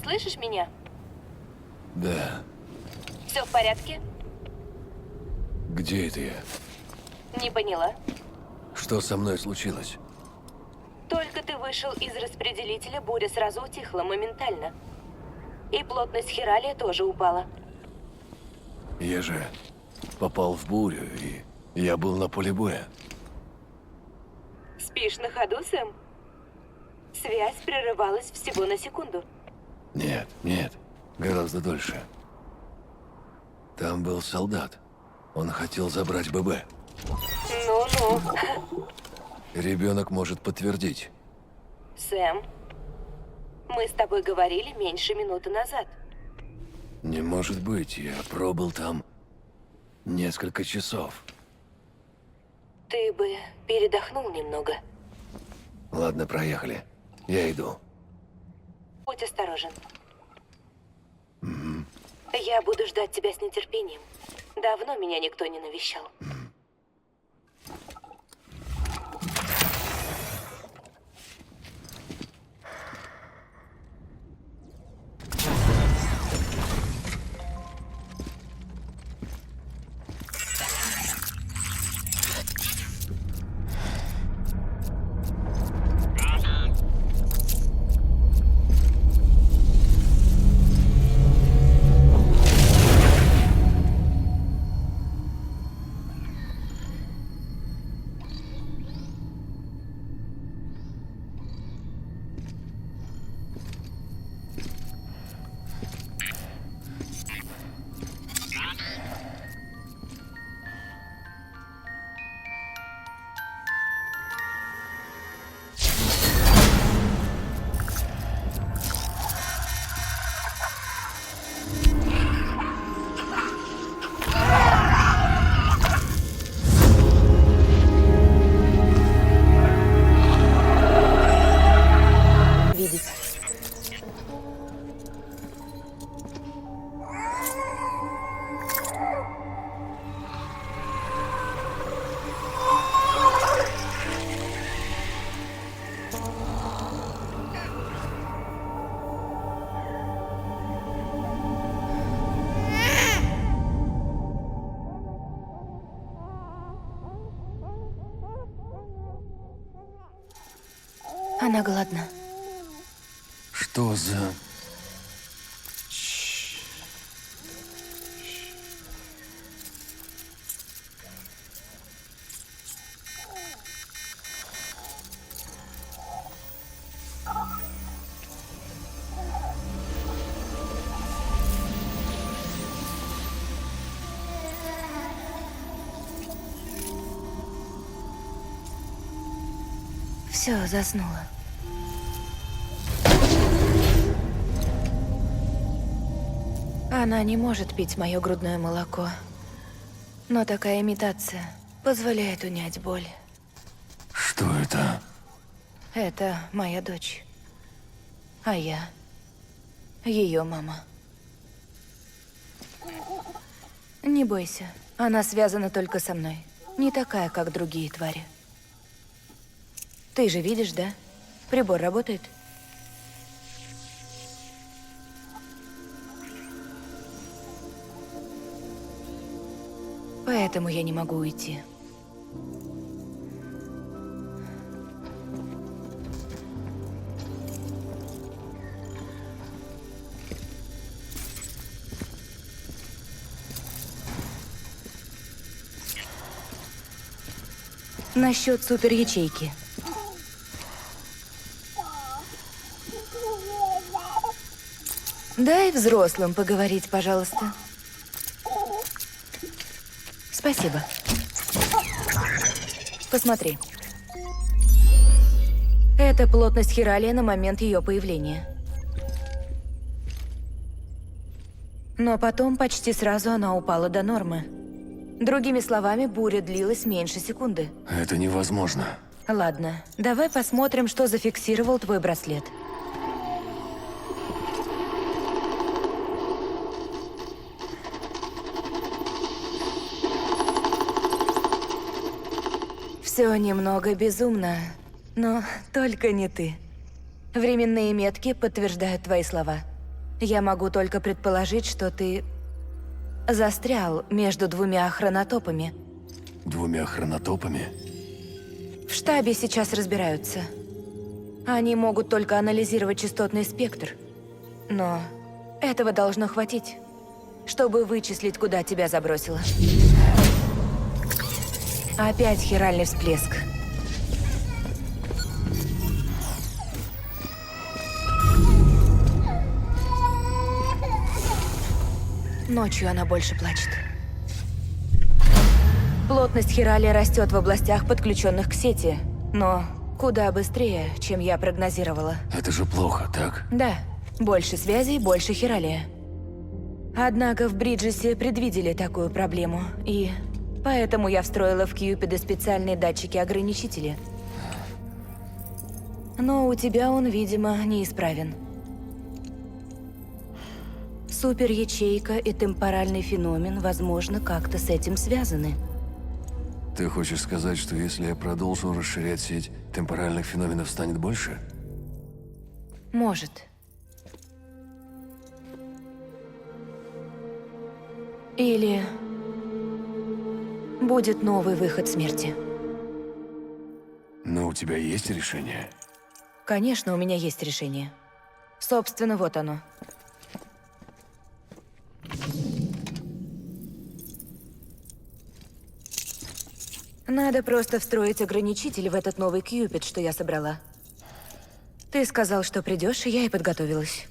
Слышишь меня? Да. Все в порядке? Где это я? Не поняла. Что со мной случилось? Только ты вышел из распределителя, буря сразу утихла моментально. И плотность хиралия тоже упала. Я же попал в бурю, и я был на поле боя. Спишь на ходу, Сэм? Связь прерывалась всего на секунду. Нет, гораздо дольше. Там был солдат. Он хотел забрать ББ. Ну-ну. Ребенок может подтвердить. Сэм, мы с тобой говорили меньше минуты назад. Не может быть, я пробыл там несколько часов. Ты бы передохнул немного. Ладно, проехали. Я иду. Будь осторожен. Я буду ждать тебя с нетерпением. Давно меня никто не навещал. Она голодна. Что за... Все, заснула. Она не может пить мое грудное молоко. Но такая имитация позволяет унять боль. Что это? Это моя дочь. А я ее мама. Не бойся, она связана только со мной. Не такая, как другие твари. Ты же видишь, да? Прибор работает. Поэтому я не могу уйти. Насчет супер-ячейки. Дай взрослым поговорить, пожалуйста. Спасибо. Посмотри. Это плотность хиралия на момент ее появления. Но потом почти сразу она упала до нормы. Другими словами, буря длилась меньше секунды. Это невозможно. Ладно, давай посмотрим, что зафиксировал твой браслет. Все немного безумно, но только не ты. Временные метки подтверждают твои слова. Я могу только предположить, что ты застрял между двумя хронотопами. Двумя хронотопами? В штабе сейчас разбираются. Они могут только анализировать частотный спектр. Но этого должно хватить, чтобы вычислить, куда тебя забросило. Опять хиральный всплеск. Ночью она больше плачет. Плотность хиралия растет в областях, подключенных к сети, но куда быстрее, чем я прогнозировала. Это же плохо, так? Да, больше связей, больше хиралия. Однако в Бриджесе предвидели такую проблему, и поэтому я встроила в Кьюпида специальные датчики-ограничители. Но у тебя он, видимо, неисправен. Супер-ячейка и темпоральный феномен, возможно, как-то с этим связаны. Ты хочешь сказать, что если я продолжу расширять сеть, темпоральных феноменов станет больше? Может. Или будет новый выход смерти. Но у тебя есть решение? Конечно, у меня есть решение. Собственно, вот оно. Надо просто встроить ограничитель в этот новый Кьюпид, что я собрала. Ты сказал, что придешь, и я и подготовилась.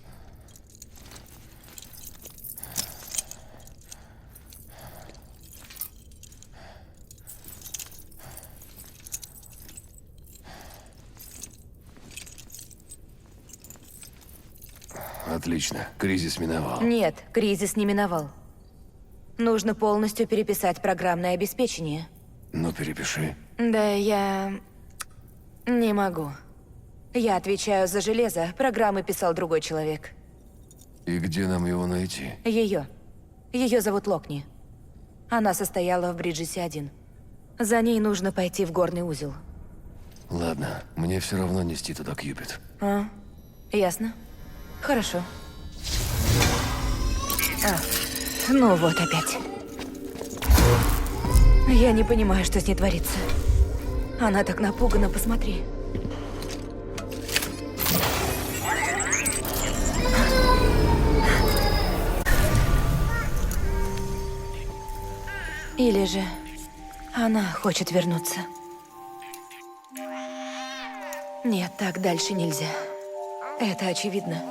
Отлично. Кризис миновал. Нет, кризис не миновал. Нужно полностью переписать программное обеспечение. Ну, перепиши. Да, я не могу. Я отвечаю за железо, программы писал другой человек. И где нам его найти? Ее. Ее зовут Локни. Она состояла в Бриджесе-1. За ней нужно пойти в горный узел. Ладно, мне все равно нести туда Кьюпид. А, ясно. Хорошо. Ну вот опять. Я не понимаю, что с ней творится. Она так напугана, посмотри. Или же она хочет вернуться. Нет, так дальше нельзя. Это очевидно.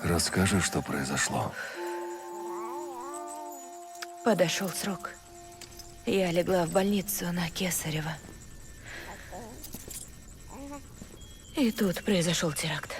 Расскажи, что произошло. Подошел срок. Я легла в больницу на Кесарева. И тут произошел теракт.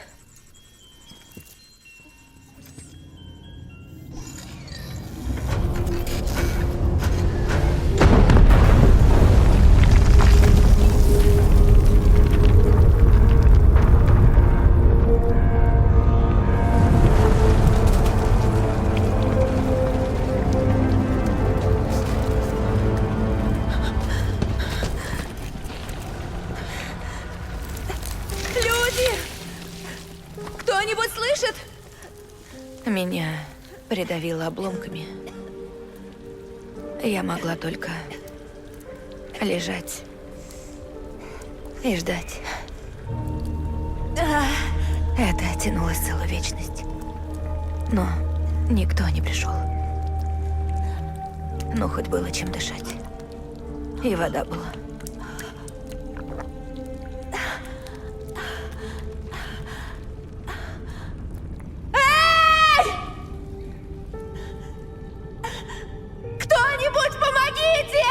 Люди! Кто-нибудь слышит? Меня придавило обломками. Я могла только лежать и ждать. Это тянулось целую вечность. Но никто не пришел. Ну, хоть было чем дышать. И вода была. Кто-нибудь помогите!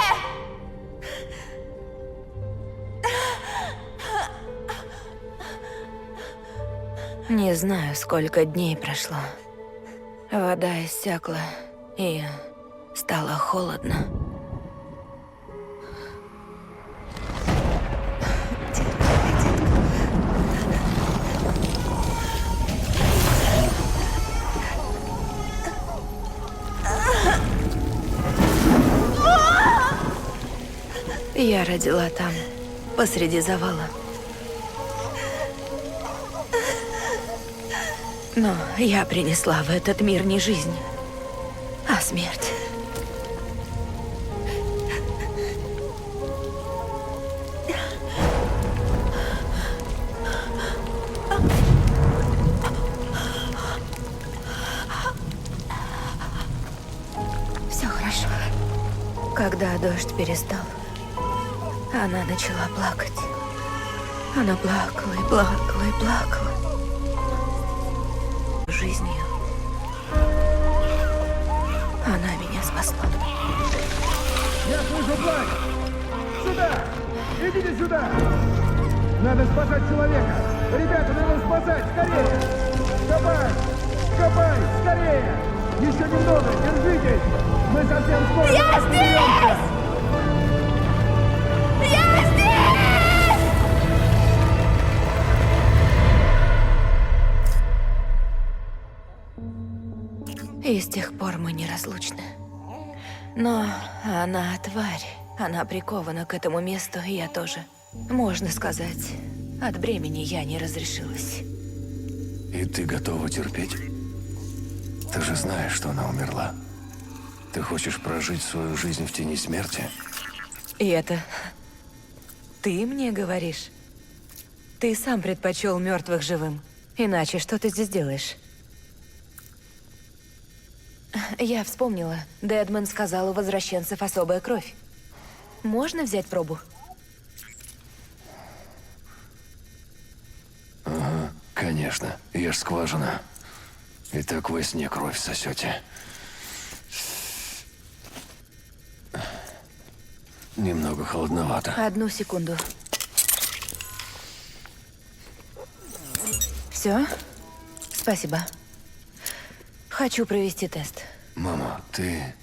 Не знаю, сколько дней прошло. Вода иссякла, и стало холодно. Я родила там, посреди завала. Но я принесла в этот мир не жизнь, а смерть. Все хорошо. Когда дождь перестал, она начала плакать. Она плакала и плакала и плакала. Жизнью. Она меня спасла. Я слышу плач! Сюда! Идите сюда! Надо спасать человека! Ребята, надо спасать! Скорее! Копай! Копай! Скорее! Еще немного! Держитесь! Мы совсем скоро! Я здесь! Я здесь! И с тех пор мы неразлучны. Но она тварь. Она прикована к этому месту, и я тоже. Можно сказать, от бремени я не разрешилась. И ты готова терпеть? Ты же знаешь, что она умерла. Ты хочешь прожить свою жизнь в тени смерти? И это ты мне говоришь? Ты сам предпочел мертвых живым. Иначе что ты здесь делаешь? Я вспомнила. Дэдман сказал, у возвращенцев особая кровь. Можно взять пробу? Конечно. Я ж скважина. И так во сне кровь сосете. Немного холодновато. Одну секунду. Все? Спасибо. Хочу провести тест. Мама, ты...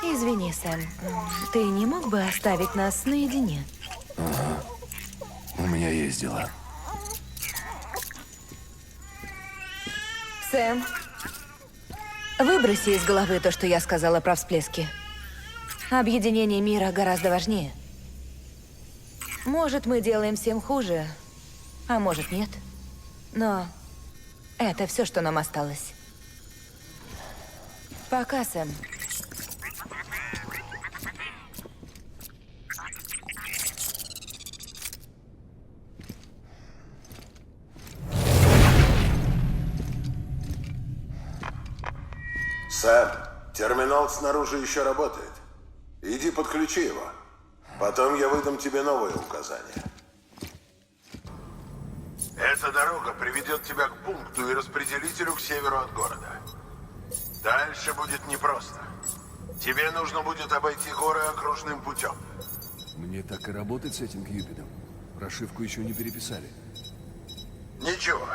Извини, Сэм. Ты не мог бы оставить нас наедине? У меня есть дела. Сэм, выброси из головы то, что я сказала про всплески. Объединение мира гораздо важнее. Может, мы делаем всем хуже, а может, нет. Но это все, что нам осталось. Пока, Сэм. Сэм, терминал снаружи еще работает. Иди подключи его. Потом я выдам тебе новые указания. Эта дорога приведет тебя к пункту и распределителю к северу от города. Дальше будет непросто. Тебе нужно будет обойти горы окружным путем. Мне так и работать с этим Кьюпидом. Прошивку еще не переписали. Ничего.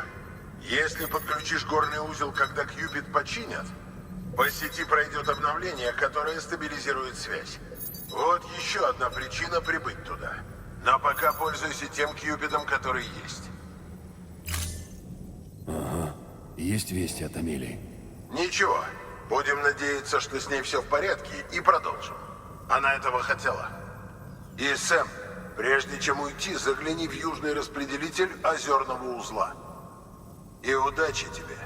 Если подключишь горный узел, когда Кьюпид починят, по сети пройдет обновление, которое стабилизирует связь. Вот еще одна причина прибыть туда. Но пока пользуйся тем Кьюпидом, который есть. Есть вести от Амелии? Ничего. Будем надеяться, что с ней все в порядке, и продолжим. Она этого хотела. И, Сэм, прежде чем уйти, загляни в южный распределитель озерного узла. И удачи тебе.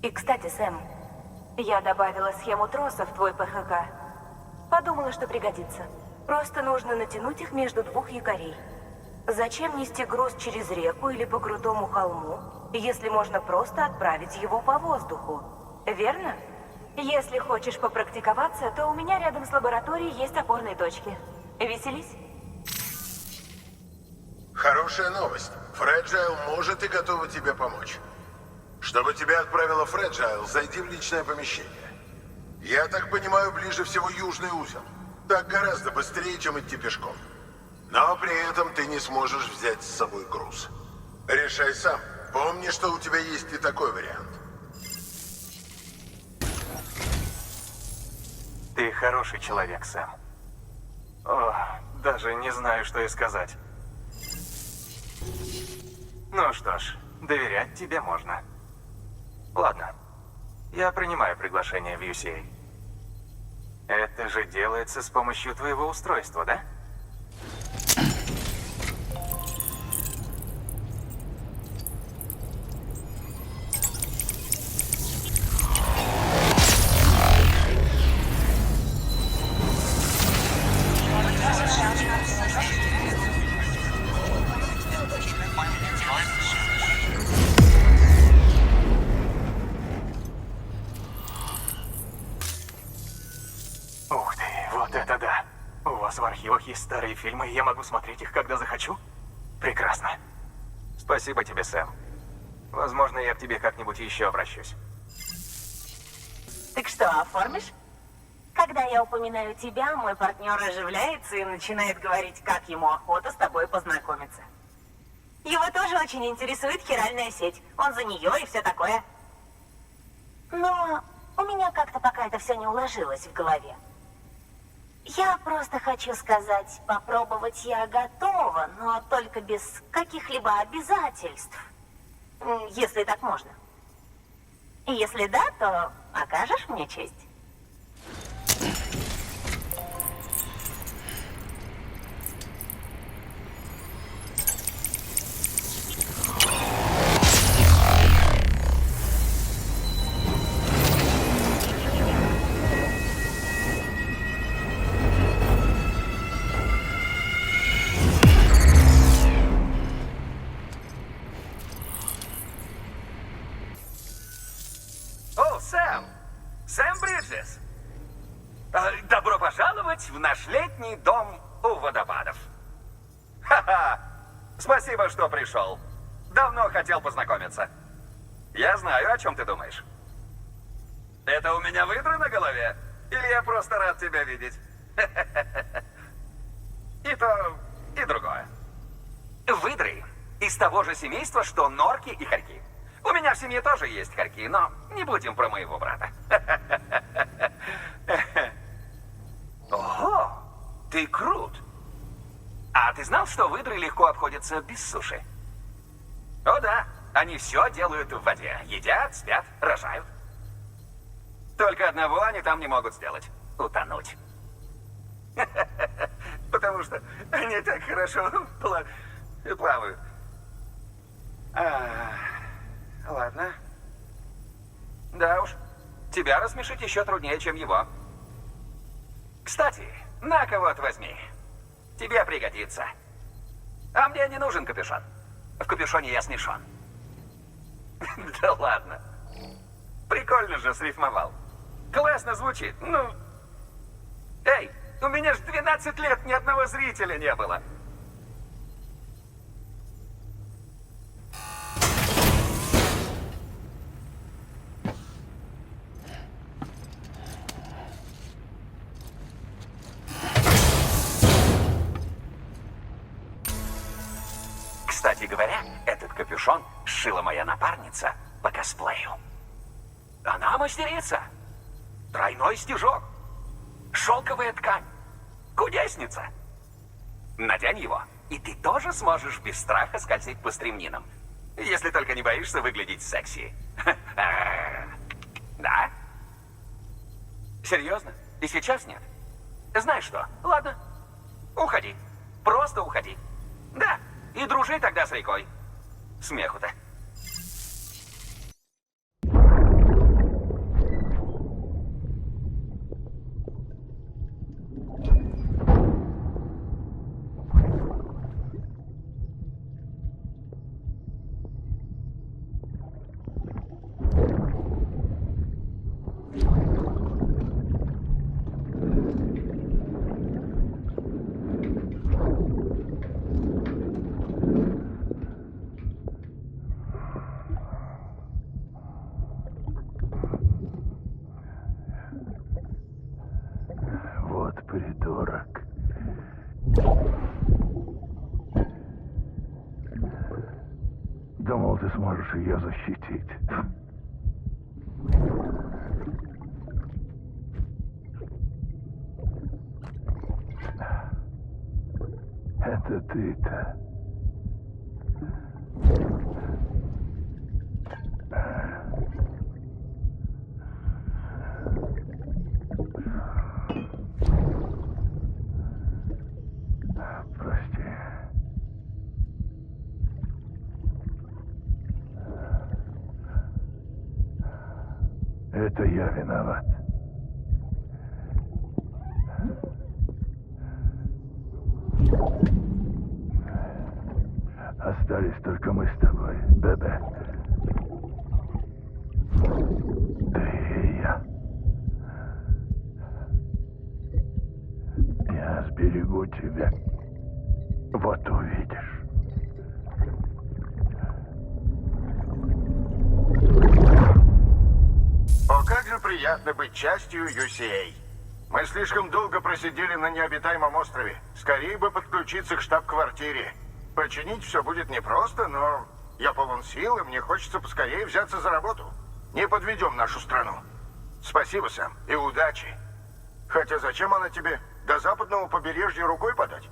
И, кстати, Сэм, я добавила схему троса в твой ПХК. Подумала, что пригодится. Просто нужно натянуть их между двух якорей. Зачем нести груз через реку или по крутому холму, если можно просто отправить его по воздуху? Верно? Если хочешь попрактиковаться, то у меня рядом с лабораторией есть опорные точки. Веселись? Хорошая новость. Фреджайл может и готова тебе помочь. Чтобы тебя отправила Фреджайл, зайди в личное помещение. Я так понимаю, ближе всего южный узел. Так гораздо быстрее, чем идти пешком. Но при этом ты не сможешь взять с собой груз. Решай сам. Помни, что у тебя есть и такой вариант. Ты хороший человек, Сэм. О, даже не знаю, что и сказать. Ну что ж, доверять тебе можно. Ладно, я принимаю приглашение в UCA. Это же делается с помощью твоего устройства, да? Ух ты, вот это да! У вас в архивах есть старые фильмы, и я могу смотреть их, когда захочу? Прекрасно. Спасибо тебе, Сэм. Возможно, я к тебе как-нибудь еще обращусь. Так что, оформишь? Когда я упоминаю тебя, мой партнер оживляется и начинает говорить, как ему охота с тобой познакомиться. Его тоже очень интересует хиральная сеть. Он за нее и все такое. Но у меня как-то пока это все не уложилось в голове. Я просто хочу сказать, попробовать я готова, но только без каких-либо обязательств. Если так можно. Если да, то окажешь мне честь? О, Сэм! Сэм Бриджес! Добро пожаловать в наш летний дом у водопадов. Ха-ха! Спасибо, что пришел. Давно хотел познакомиться. Я знаю, о чем ты думаешь. Это у меня выдры на голове? Или я просто рад тебя видеть? И то, и другое. Выдры из того же семейства, что норки и хорьки. У меня в семье тоже есть хорьки, но не будем про моего брата. Ого, ты крут. А ты знал, что выдры легко обходятся без суши? О да, они все делают в воде. Едят, спят, рожают. Только одного они там не могут сделать. Утонуть. Потому что они так хорошо плавают. Ладно. Да уж, тебя рассмешить еще труднее, чем его. Кстати, на-ка вот возьми. Тебе пригодится. А мне не нужен капюшон. В капюшоне я смешон. Да ладно. Прикольно же срифмовал. Классно звучит. Ну... Эй, у меня ж 12 лет ни одного зрителя не было. Кстати говоря, этот капюшон сшила моя напарница по косплею. Она мастерица. Тройной стежок. Шелковая ткань. Кудесница. Надень его, и ты тоже сможешь без страха скользить по стремнинам. Если только не боишься выглядеть секси. Да? Серьезно? И сейчас нет? Знаешь что? Ладно. Уходи. Просто уходи. Да. И дружи тогда с рекой. Смеху-то. Вот придурок. Думал, ты сможешь ее защитить. Это ты-то. Прости. Это я виноват. Остались только мы с тобой, Бебе. Ты и я. Я сберегу тебя. Вот увидишь. О, как же приятно быть частью UCA. Мы слишком долго просидели на необитаемом острове. Скорее бы подключиться к штаб-квартире. Починить все будет непросто, но я полон сил, и мне хочется поскорее взяться за работу. Не подведем нашу страну. Спасибо, Сэм, и удачи. Хотя зачем она тебе? До западного побережья рукой подать?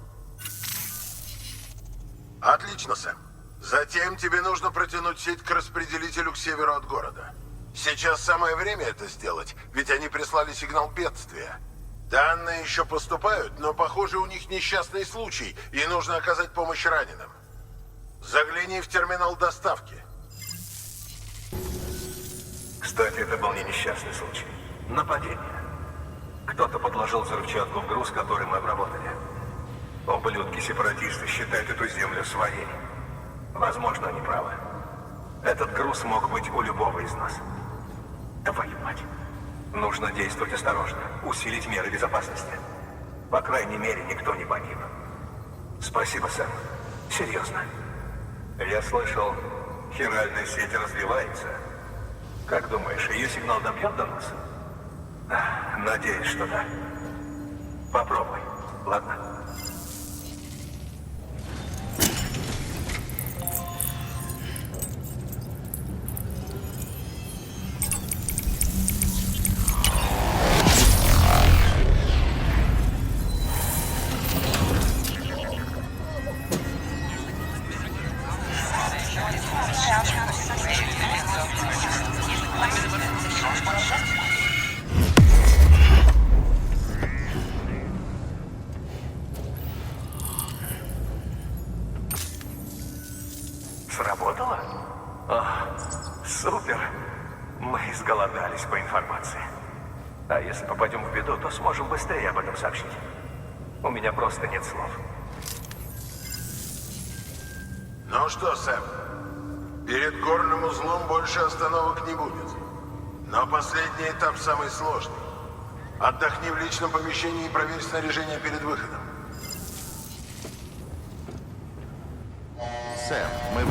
Отлично, Сэм. Затем тебе нужно протянуть сеть к распределителю к северу от города. Сейчас самое время это сделать, ведь они прислали сигнал бедствия. Данные еще поступают, но, похоже, у них несчастный случай, и нужно оказать помощь раненым. Загляни в терминал доставки. Кстати, это был не несчастный случай. Нападение. Кто-то подложил взрывчатку в груз, который мы обработали. Ублюдки-сепаратисты считают эту землю своей. Возможно, они правы. Этот груз мог быть у любого из нас. Твою мать. Нужно действовать осторожно, усилить меры безопасности. По крайней мере, никто не погиб. Спасибо, Сэм. Серьезно. Я слышал, хиральная сеть развивается. Как думаешь, ее сигнал добьет до нас? Надеюсь, что да. Попробуй, ладно? Сработало? О, супер. Мы изголодались по информации. А если попадем в беду, то сможем быстрее об этом сообщить. У меня просто нет слов. Ну что, Сэм, перед горным узлом больше остановок не будет. Но последний этап самый сложный. Отдохни в личном помещении и проверь снаряжение перед выходом. Сэм, мы...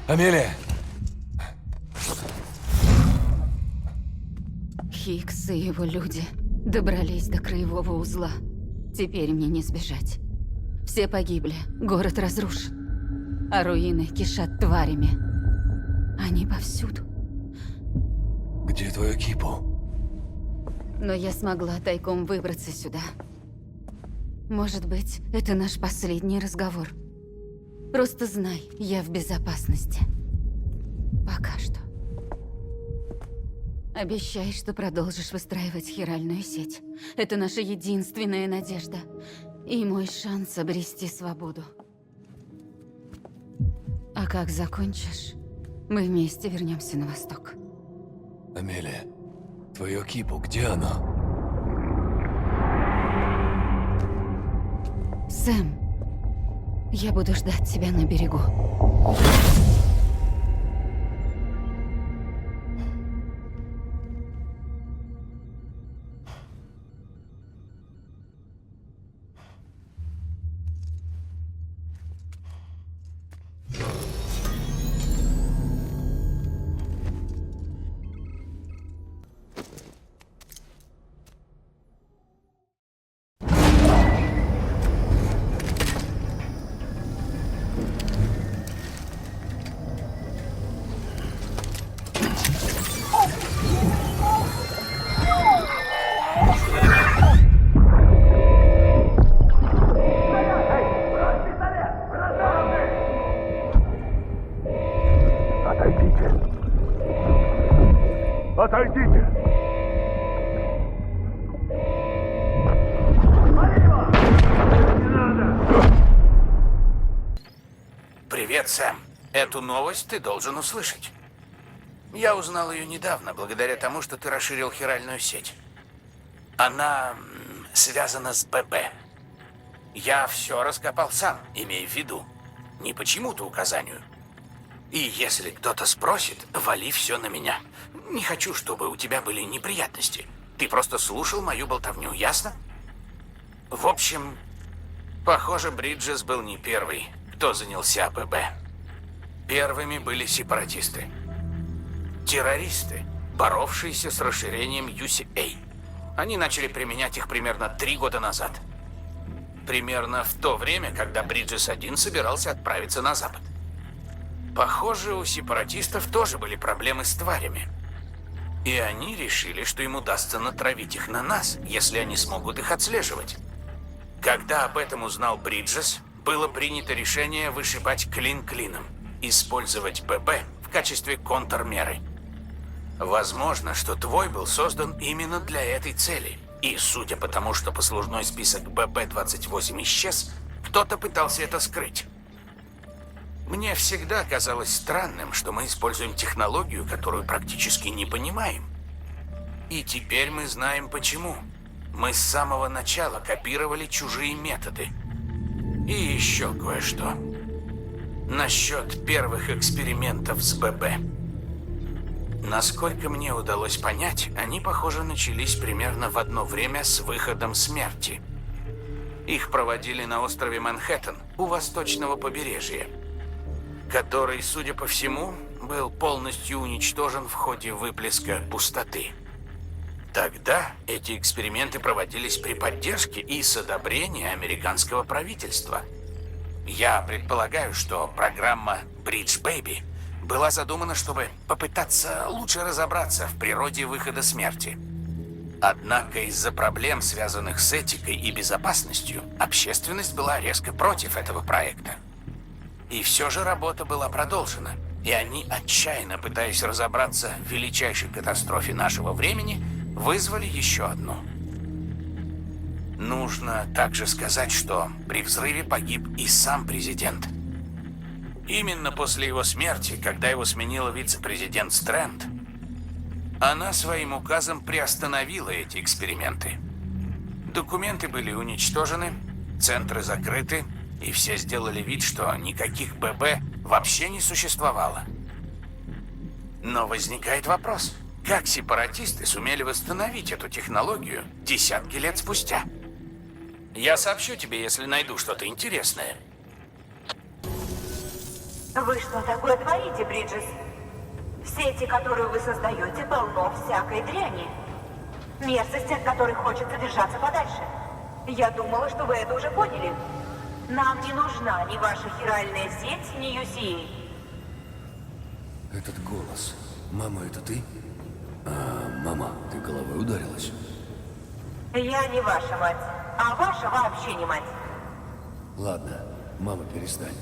Амелия! Хикс и его люди добрались до краевого узла. Теперь мне не сбежать. Все погибли, город разрушен, а руины кишат тварями. Они повсюду. Где твою кипу? Но я смогла тайком выбраться сюда. Может быть, это наш последний разговор. Просто знай, я в безопасности. Пока что. Обещай, что продолжишь выстраивать хиральную сеть. Это наша единственная надежда. И мой шанс обрести свободу. А как закончишь, мы вместе вернемся на восток. Амелия, твою кипу, где она? Сэм, я буду ждать тебя на берегу. Отойдите! Привет, Сэм. Эту новость ты должен услышать. Я узнал ее недавно, благодаря тому, что ты расширил хиральную сеть. Она связана с ББ. Я все раскопал сам, имея в виду. Не по чему-то указанию. И если кто-то спросит, вали все на меня. Не хочу, чтобы у тебя были неприятности. Ты просто слушал мою болтовню, ясно? В общем, похоже, Бриджес был не первый, кто занялся ББ. Первыми были сепаратисты. Террористы, боровшиеся с расширением UCA. Они начали применять их примерно 3 года назад. Примерно в то время, когда Бриджес-1 собирался отправиться на запад. Похоже, у сепаратистов тоже были проблемы с тварями. И они решили, что им удастся натравить их на нас, если они смогут их отслеживать. Когда об этом узнал Бриджес, было принято решение вышибать клин клином, использовать ББ в качестве контрмеры. Возможно, что твой был создан именно для этой цели. И судя по тому, что послужной список ББ-28 исчез, кто-то пытался это скрыть. Мне всегда казалось странным, что мы используем технологию, которую практически не понимаем. И теперь мы знаем почему. Мы с самого начала копировали чужие методы. И еще кое-что. Насчет первых экспериментов с ББ. Насколько мне удалось понять, они, похоже, начались примерно в одно время с выходом смерти. Их проводили на острове Манхэттен у восточного побережья, который, судя по всему, был полностью уничтожен в ходе выплеска пустоты. Тогда эти эксперименты проводились при поддержке и с одобрения американского правительства. Я предполагаю, что программа Bridge Baby была задумана, чтобы попытаться лучше разобраться в природе выхода смерти. Однако из-за проблем, связанных с этикой и безопасностью, общественность была резко против этого проекта. И все же работа была продолжена, и они, отчаянно пытаясь разобраться в величайшей катастрофе нашего времени, вызвали еще одну. Нужно также сказать, что при взрыве погиб и сам президент. Именно после его смерти, когда его сменила вице-президент Стрэнд, она своим указом приостановила эти эксперименты. Документы были уничтожены, центры закрыты, и все сделали вид, что никаких ББ вообще не существовало. Но возникает вопрос, как сепаратисты сумели восстановить эту технологию десятки лет спустя? Я сообщу тебе, если найду что-то интересное. Вы что такое творите, Бриджес? Сети, которую вы создаете, полно всякой дряни. Мерзости, от которой хочется держаться подальше. Я думала, что вы это уже поняли. Нам не нужна ни ваша хиральная сеть, ни UCA. Этот голос. Мама, это ты? Мама, ты головой ударилась? Я не ваша мать, а ваша вообще не мать. Ладно, мама, перестань.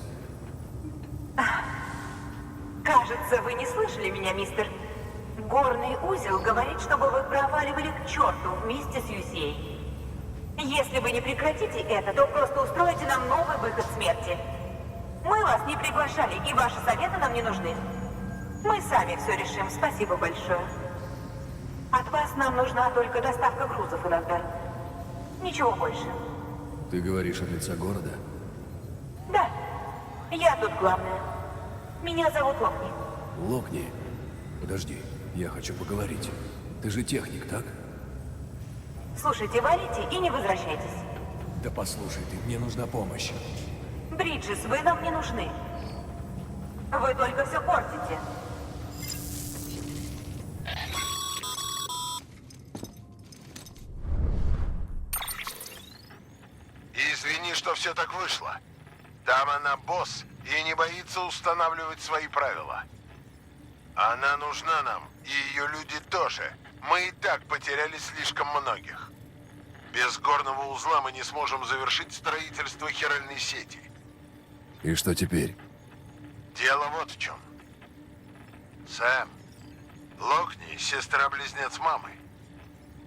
Кажется, вы не слышали меня, мистер. Горный узел говорит, чтобы вы проваливали к черту вместе с UCA. Если вы не прекратите это, то просто устроите нам новый выход смерти. Мы вас не приглашали, и ваши советы нам не нужны. Мы сами все решим. Спасибо большое. От вас нам нужна только доставка грузов иногда. Ничего больше. Ты говоришь от лица города? Да, я тут главная. Меня зовут Локни. Локни? Подожди, я хочу поговорить. Ты же техник, так? Слушайте, валите и не возвращайтесь. Да послушай ты, мне нужна помощь. Бриджес, вы нам не нужны. Вы только все портите. Извини, что все так вышло. Там она босс и не боится устанавливать свои правила. Она нужна нам, и ее люди тоже. Мы и так потеряли слишком многих. Без горного узла мы не сможем завершить строительство хиральной сети. И что теперь? Дело вот в чем. Сэм, Локни — сестра-близнец мамы.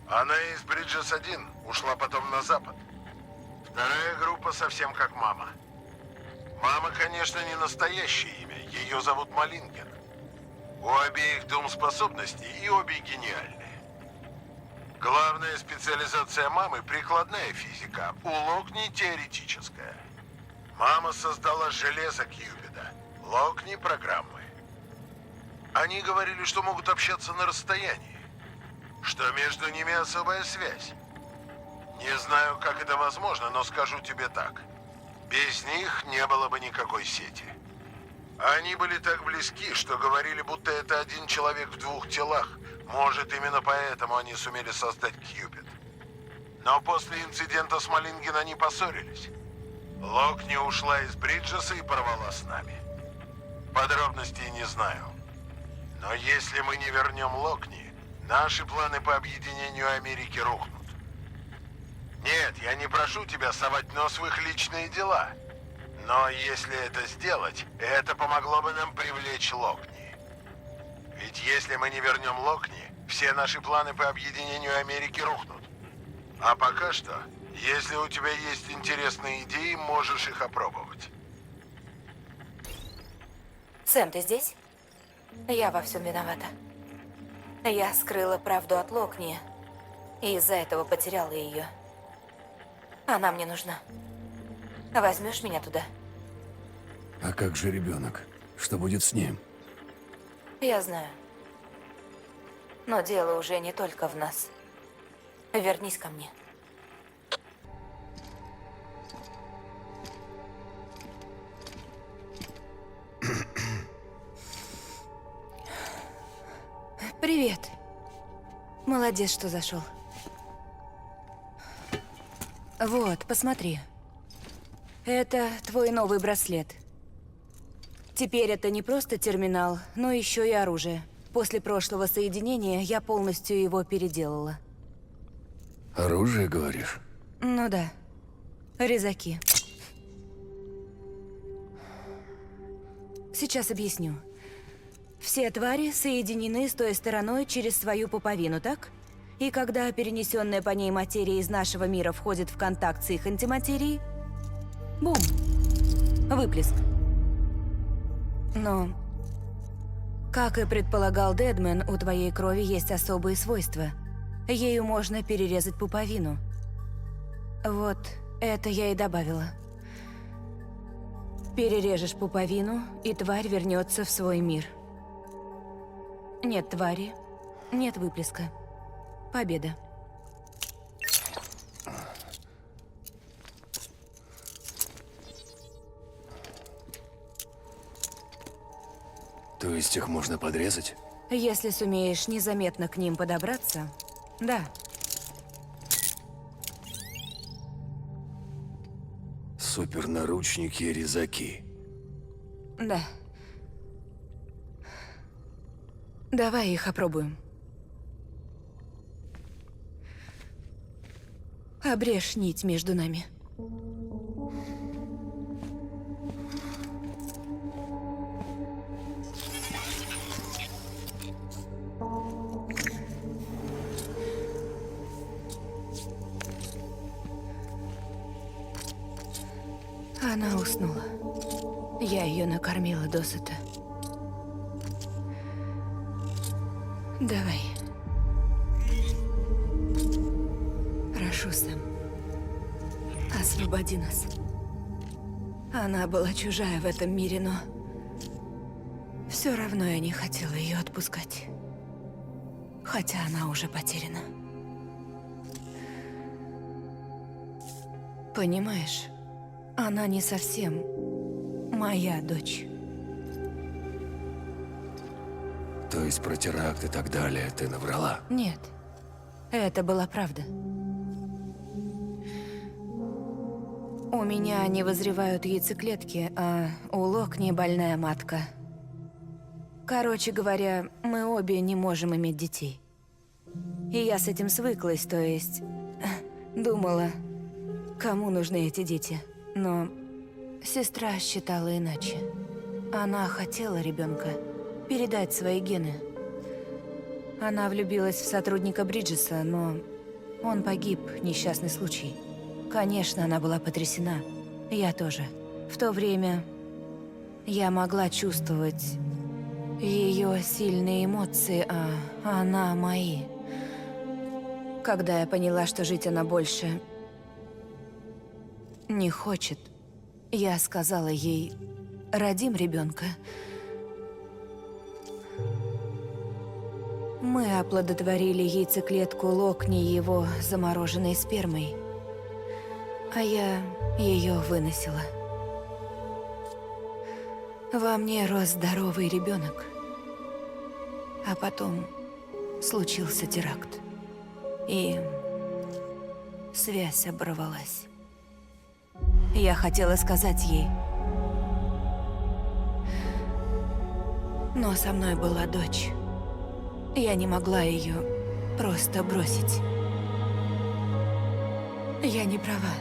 Она из Бриджес-1 ушла потом на запад. Вторая группа совсем как мама. Мама, конечно, не настоящее имя. Ее зовут Малинген. У обеих дом способностей, и обе гениальные. Главная специализация мамы — прикладная физика, у Локни — теоретическая. Мама создала железо Кьюпида, Локни — программы. Они говорили, что могут общаться на расстоянии, что между ними особая связь. Не знаю, как это возможно, но скажу тебе так. Без них не было бы никакой сети. Они были так близки, что говорили, будто это один человек в двух телах. Может, именно поэтому они сумели создать Кьюпид. Но после инцидента с Малинген они поссорились. Локни ушла из Бриджеса и порвала с нами. Подробностей не знаю. Но если мы не вернем Локни, наши планы по объединению Америки рухнут. Нет, я не прошу тебя совать нос в их личные дела. Но если это сделать, это помогло бы нам привлечь Локни. Ведь если мы не вернем Локни, все наши планы по объединению Америки рухнут. А пока что, если у тебя есть интересные идеи, можешь их опробовать. Сэм, ты здесь? Я во всем виновата. Я скрыла правду от Локни, и из-за этого потеряла ее. Она мне нужна. Возьмешь меня туда? А как же ребенок? Что будет с ним? Я знаю. Но дело уже не только в нас. Вернись ко мне. Привет. Молодец, что зашел. Вот, посмотри. Это твой новый браслет. Теперь это не просто терминал, но еще и оружие. После прошлого соединения я полностью его переделала. Оружие, говоришь? Ну да. Резаки. Сейчас объясню. Все твари соединены с той стороной через свою пуповину, так? И когда перенесенная по ней материя из нашего мира входит в контакт с их антиматерией, бум! Выплеск. Но, как и предполагал Дедмен, у твоей крови есть особые свойства. Ею можно перерезать пуповину. Вот это я и добавила. Перережешь пуповину, и тварь вернется в свой мир. Нет твари, нет выплеска. Победа. То есть их можно подрезать? Если сумеешь незаметно к ним подобраться, да. Супернаручники и резаки. Да. Давай их опробуем. Обрежь нить между нами. Она уснула. Я ее накормила досыта. Давай. Прошу, Сэм. Освободи нас. Она была чужая в этом мире, но... все равно я не хотела ее отпускать. Хотя она уже потеряна. Понимаешь, она не совсем моя дочь. То есть про теракт и так далее ты наврала? Нет, это была правда. У меня не вызревают яйцеклетки, а у Локни больная матка. Короче говоря, мы обе не можем иметь детей. И я с этим свыклась, то есть... думала, кому нужны эти дети. Но сестра считала иначе. Она хотела ребенка, передать свои гены. Она влюбилась в сотрудника Бриджеса, но он погиб, несчастный случай. Конечно, она была потрясена. Я тоже. В то время я могла чувствовать ее сильные эмоции, а она мои. Когда я поняла, что жить она больше не хочет, я сказала ей: родим ребенка. Мы оплодотворили яйцеклетку Локни его замороженной спермой, а я ее выносила. Во мне рос здоровый ребенок. А потом случился теракт. И связь оборвалась. Я хотела сказать ей. Но со мной была дочь. Я не могла ее просто бросить. Я не права.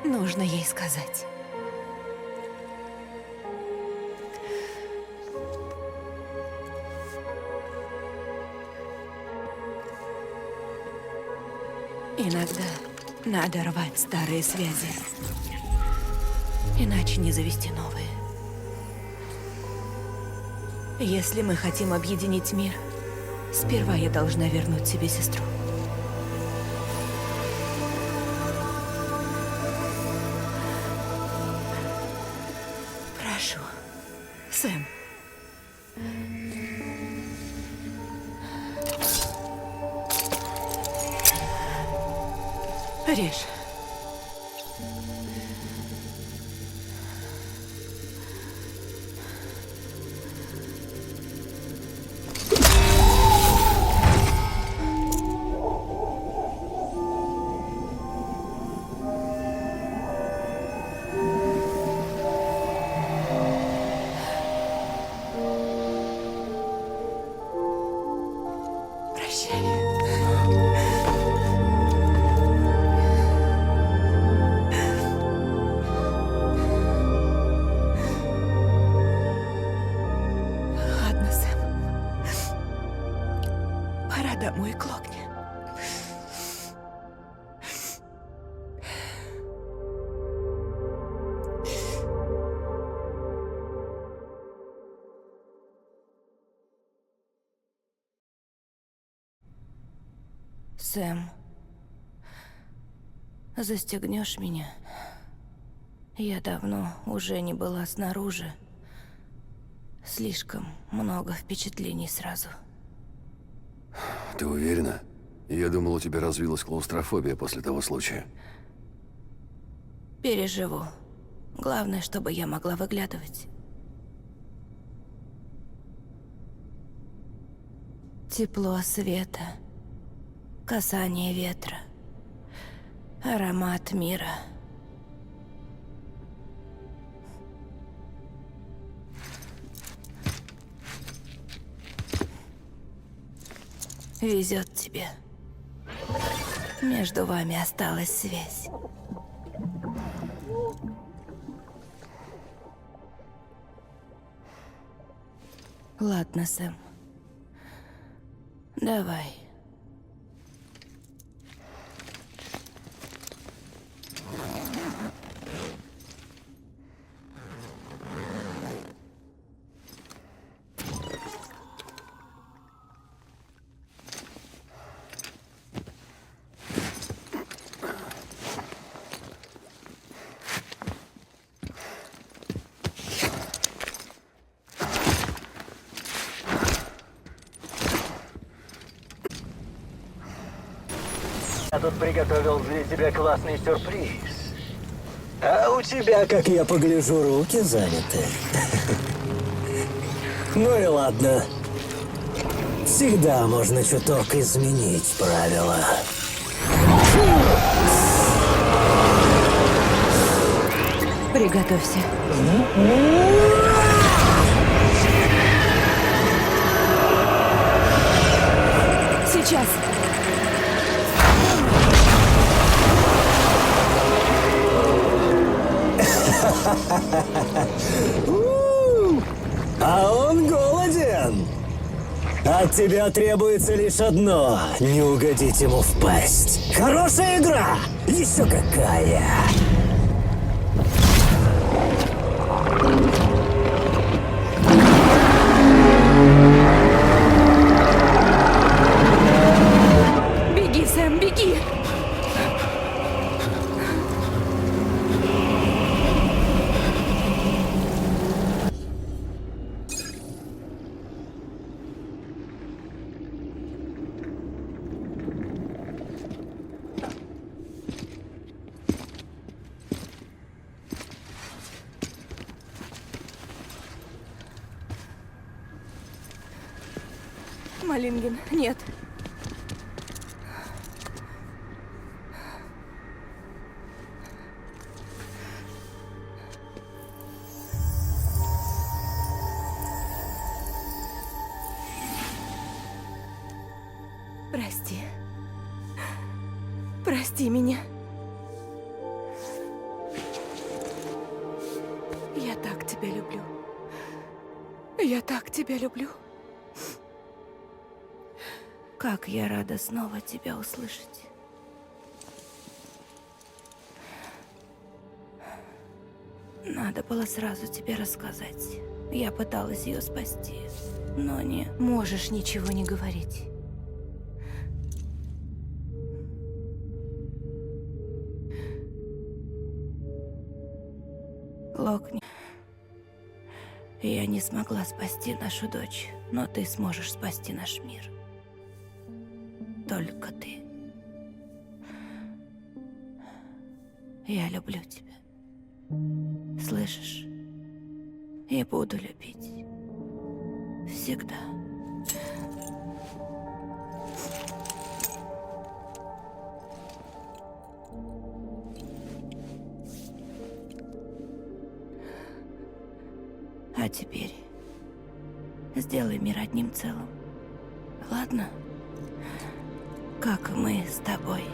Нужно ей сказать. Иногда надо рвать старые связи, иначе не завести новые. Если мы хотим объединить мир, сперва я должна вернуть себе сестру. Режь. Прощай. Ладно, Сэм. Пора домой, Клокни. Сэм, застегнешь меня? Я давно уже не была снаружи. Слишком много впечатлений сразу. Ты уверена? Я думал, у тебя развилась клаустрофобия после того случая. Переживу. Главное, чтобы я могла выглядывать. Тепло света, касание ветра, аромат мира. Везет тебе. Между вами осталась связь. Ладно, Сэм. Давай. Я тут приготовил для тебя классный сюрприз. А у тебя, как я погляжу, руки заняты. Ну и ладно. Всегда можно чуток изменить правила. Приготовься. Сейчас. А он голоден. От тебя требуется лишь одно — не угодить ему в пасть. Хорошая игра! Еще какая! Беги, Сэм, беги! Малингин, нет. Прости. Прости меня. Я так тебя люблю. Я так тебя люблю. Как я рада снова тебя услышать. Надо было сразу тебе рассказать. Я пыталась ее спасти, но не можешь ничего не говорить. Локни. Я не смогла спасти нашу дочь, но ты сможешь спасти наш мир. Только ты. Я люблю тебя. Слышишь? И буду любить. Всегда. А теперь сделай мир одним целым. Ладно? Как мы с тобой.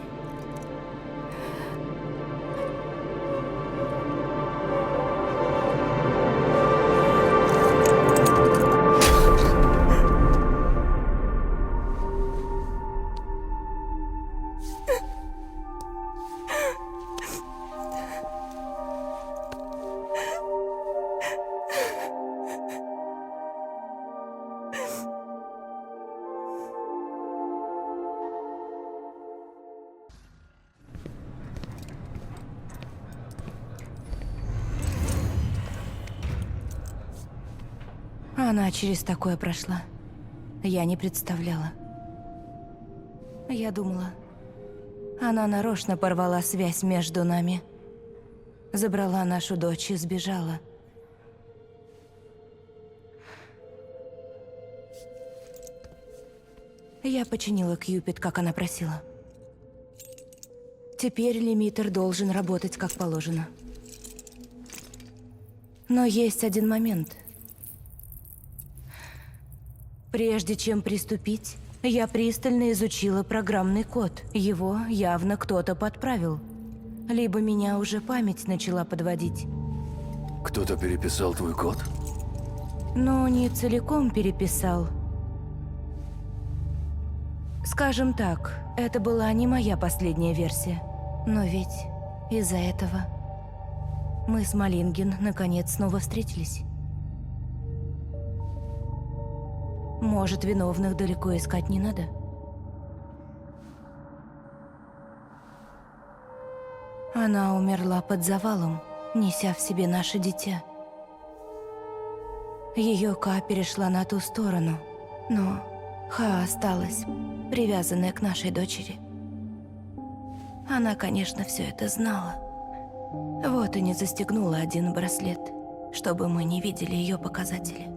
Она через такое прошла. Я не представляла. Я думала, она нарочно порвала связь между нами. Забрала нашу дочь и сбежала. Я починила Кьюпид, как она просила. Теперь лимитер должен работать как положено. Но есть один момент. Прежде чем приступить, я пристально изучила программный код. Его явно кто-то подправил. Либо меня уже память начала подводить. Кто-то переписал твой код? Но не целиком переписал. Скажем так, это была не моя последняя версия. Но ведь из-за этого мы с Малинген наконец снова встретились. Может, виновных далеко искать не надо? Она умерла под завалом, неся в себе наше дитя. Ее Ка перешла на ту сторону, но Ха осталась, привязанная к нашей дочери. Она, конечно, все это знала. Вот и не застегнула один браслет, чтобы мы не видели ее показатели.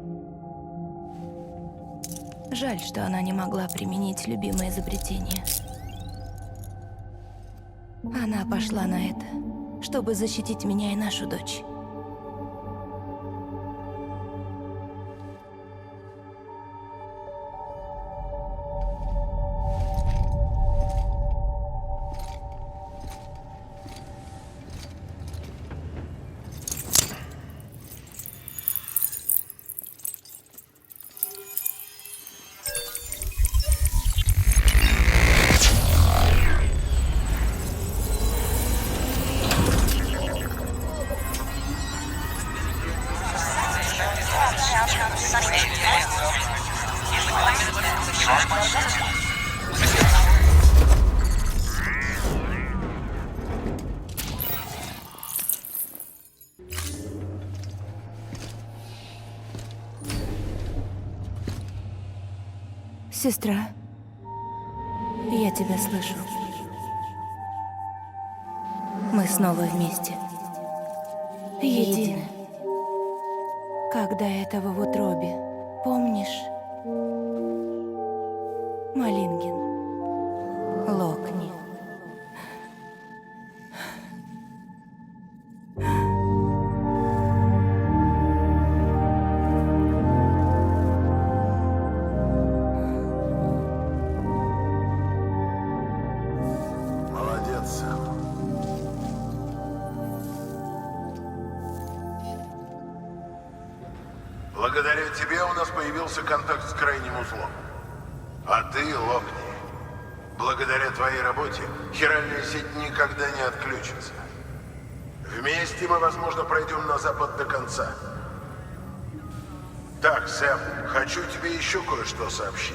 Жаль, что она не могла применить любимое изобретение. Она пошла на это, чтобы защитить меня и нашу дочь. Сестра, я тебя слышу. Мы снова вместе. Едины. Как до этого в утробе. Помнишь? Малинген. Локни. Молодец, Сэм. Благодаря тебе у нас появился контакт с крайним узлом. А ты, Локни, благодаря твоей работе хиральная сеть никогда не отключится. Вместе мы, возможно, пройдем на запад до конца. Так, Сэм, хочу тебе еще кое-что сообщить.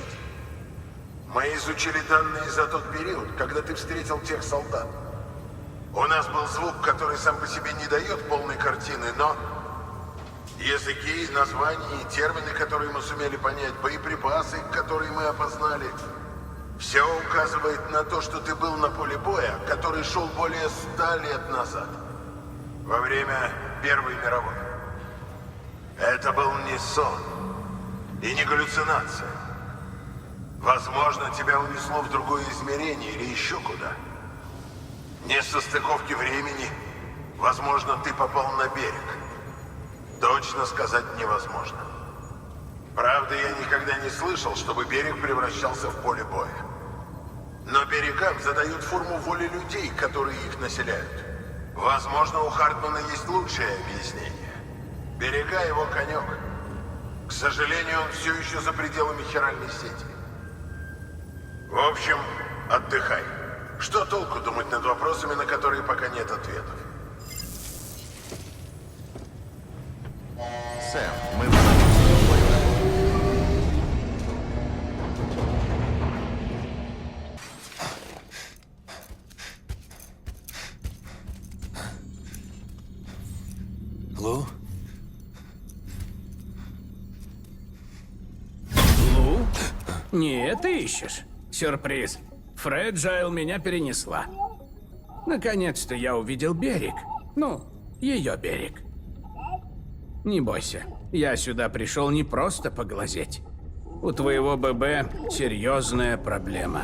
Мы изучили данные за тот период, когда ты встретил тех солдат. У нас был звук, который сам по себе не дает полной картины, но языки, названия и термины, которые мы сумели понять, боеприпасы, которые мы опознали, Все указывает на то, что ты был на поле боя, который шел более 100 лет назад. Во время Первой мировой. Это был не сон. И не галлюцинация. Возможно, тебя унесло в другое измерение или еще куда. Не состыковки времени. Возможно, ты попал на берег. Точно сказать невозможно. Правда, я никогда не слышал, чтобы берег превращался в поле боя. Но берегам задают форму воли людей, которые их населяют. Возможно, у Хартмана есть лучшее объяснение. Берега его конек. К сожалению, он все еще за пределами хиральной сети. В общем, отдыхай. Что толку думать над вопросами, на которые пока нет ответов? Сэм, мы высадимся в бой. Лу? Лу? Нет, ты ищешь. Сюрприз. Фреджайл меня перенесла. Наконец-то я увидел берег. Ну, ее берег. Не бойся, я сюда пришел не просто поглазеть. У твоего ББ серьезная проблема.